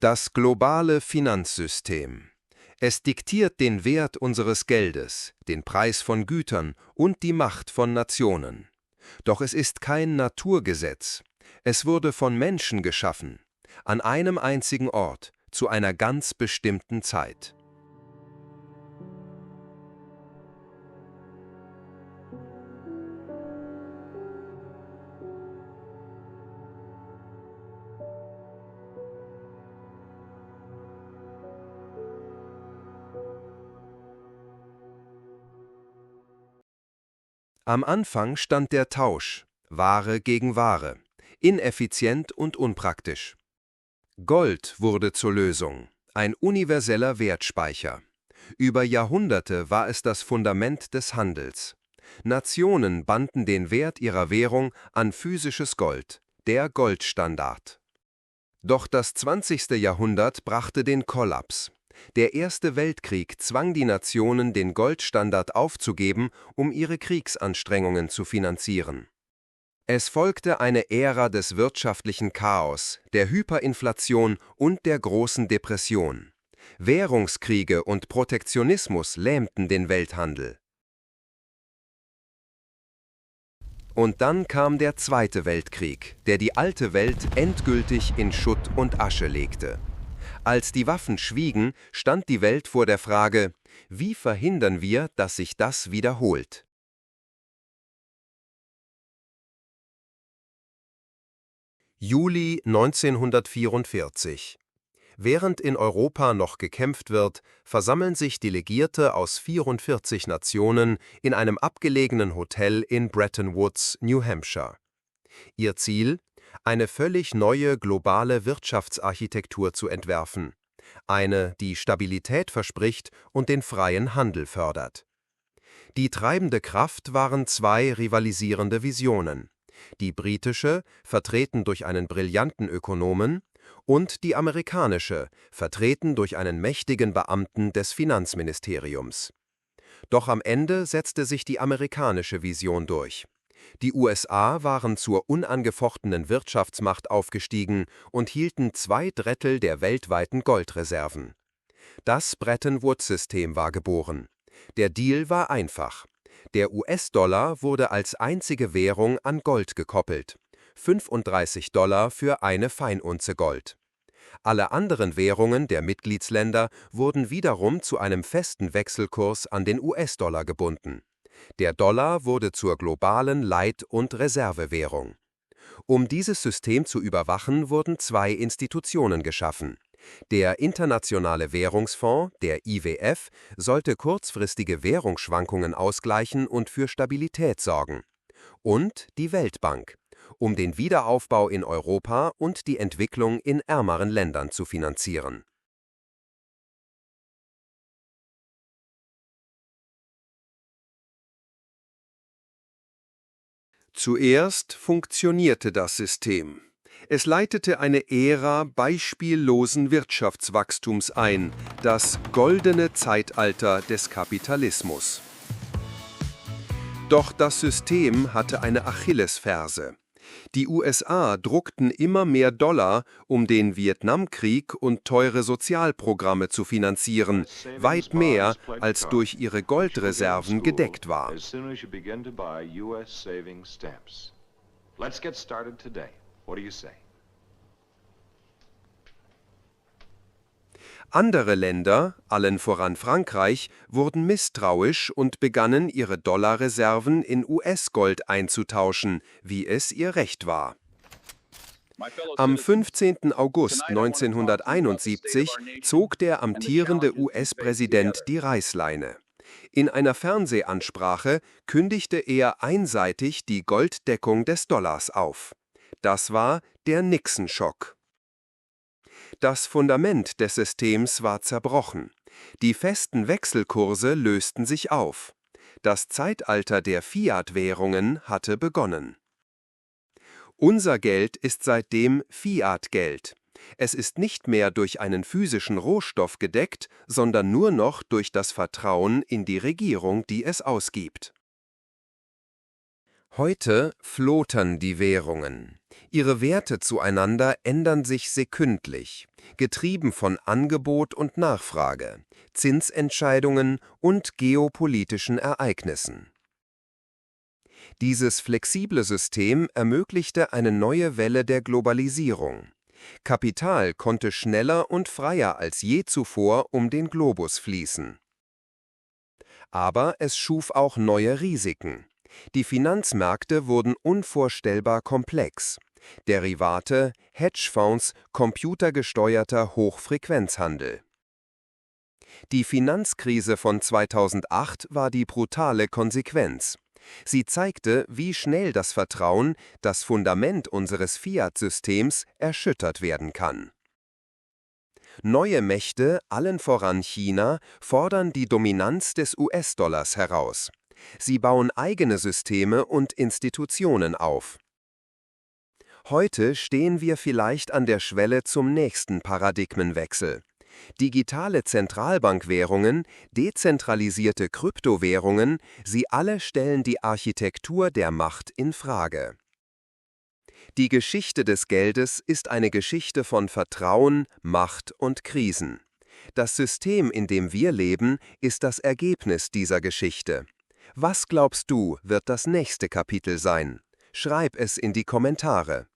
Das globale Finanzsystem. Es diktiert den Wert unseres Geldes, den Preis von Gütern und die Macht von Nationen. Doch es ist kein Naturgesetz. Es wurde von Menschen geschaffen, an einem einzigen Ort, zu einer ganz bestimmten Zeit. Am Anfang stand der Tausch, Ware gegen Ware, ineffizient und unpraktisch. Gold wurde zur Lösung, ein universeller Wertspeicher. Über Jahrhunderte war es das Fundament des Handels. Nationen banden den Wert ihrer Währung an physisches Gold, der Goldstandard. Doch das 20. Jahrhundert brachte den Kollaps. Der Erste Weltkrieg zwang die Nationen, den Goldstandard aufzugeben, um ihre Kriegsanstrengungen zu finanzieren. Es folgte eine Ära des wirtschaftlichen Chaos, der Hyperinflation und der großen Depression. Währungskriege und Protektionismus lähmten den Welthandel. Und dann kam der Zweite Weltkrieg, der die alte Welt endgültig in Schutt und Asche legte. Als die Waffen schwiegen, stand die Welt vor der Frage: Wie verhindern wir, dass sich das wiederholt? Juli 1944. Während in Europa noch gekämpft wird, versammeln sich Delegierte aus 44 Nationen in einem abgelegenen Hotel in Bretton Woods, New Hampshire. Ihr Ziel: eine völlig neue globale Wirtschaftsarchitektur zu entwerfen. Eine, die Stabilität verspricht und den freien Handel fördert. Die treibende Kraft waren zwei rivalisierende Visionen: die britische, vertreten durch einen brillanten Ökonomen, und die amerikanische, vertreten durch einen mächtigen Beamten des Finanzministeriums. Doch am Ende setzte sich die amerikanische Vision durch. Die USA waren zur unangefochtenen Wirtschaftsmacht aufgestiegen und hielten 2/3 der weltweiten Goldreserven. Das Bretton-Woods-System war geboren. Der Deal war einfach. Der US-Dollar wurde als einzige Währung an Gold gekoppelt. $35 für eine Feinunze Gold. Alle anderen Währungen der Mitgliedsländer wurden wiederum zu einem festen Wechselkurs an den US-Dollar gebunden. Der Dollar wurde zur globalen Leit- und Reservewährung. Um dieses System zu überwachen, wurden zwei Institutionen geschaffen. Der Internationale Währungsfonds, der IWF, sollte kurzfristige Währungsschwankungen ausgleichen und für Stabilität sorgen. Und die Weltbank, um den Wiederaufbau in Europa und die Entwicklung in ärmeren Ländern zu finanzieren. Zuerst funktionierte das System. Es leitete eine Ära beispiellosen Wirtschaftswachstums ein, das goldene Zeitalter des Kapitalismus. Doch das System hatte eine Achillesferse. Die USA druckten immer mehr Dollar, um den Vietnamkrieg und teure Sozialprogramme zu finanzieren, weit mehr als durch ihre Goldreserven gedeckt war. Andere Länder, allen voran Frankreich, wurden misstrauisch und begannen, ihre Dollarreserven in US-Gold einzutauschen, wie es ihr Recht war. Am 15. August 1971 zog der amtierende US-Präsident die Reißleine. In einer Fernsehansprache kündigte er einseitig die Golddeckung des Dollars auf. Das war der Nixon-Schock. Das Fundament des Systems war zerbrochen. Die festen Wechselkurse lösten sich auf. Das Zeitalter der Fiat-Währungen hatte begonnen. Unser Geld ist seitdem Fiat-Geld. Es ist nicht mehr durch einen physischen Rohstoff gedeckt, sondern nur noch durch das Vertrauen in die Regierung, die es ausgibt. Heute floatern die Währungen. Ihre Werte zueinander ändern sich sekündlich, getrieben von Angebot und Nachfrage, Zinsentscheidungen und geopolitischen Ereignissen. Dieses flexible System ermöglichte eine neue Welle der Globalisierung. Kapital konnte schneller und freier als je zuvor um den Globus fließen. Aber es schuf auch neue Risiken. Die Finanzmärkte wurden unvorstellbar komplex. Derivate, Hedgefonds, computergesteuerter Hochfrequenzhandel. Die Finanzkrise von 2008 war die brutale Konsequenz. Sie zeigte, wie schnell das Vertrauen, das Fundament unseres Fiat-Systems, erschüttert werden kann. Neue Mächte, allen voran China, fordern die Dominanz des US-Dollars heraus. Sie bauen eigene Systeme und Institutionen auf. Heute stehen wir vielleicht an der Schwelle zum nächsten Paradigmenwechsel. Digitale Zentralbankwährungen, dezentralisierte Kryptowährungen, sie alle stellen die Architektur der Macht in Frage. Die Geschichte des Geldes ist eine Geschichte von Vertrauen, Macht und Krisen. Das System, in dem wir leben, ist das Ergebnis dieser Geschichte. Was glaubst du, wird das nächste Kapitel sein? Schreib es in die Kommentare.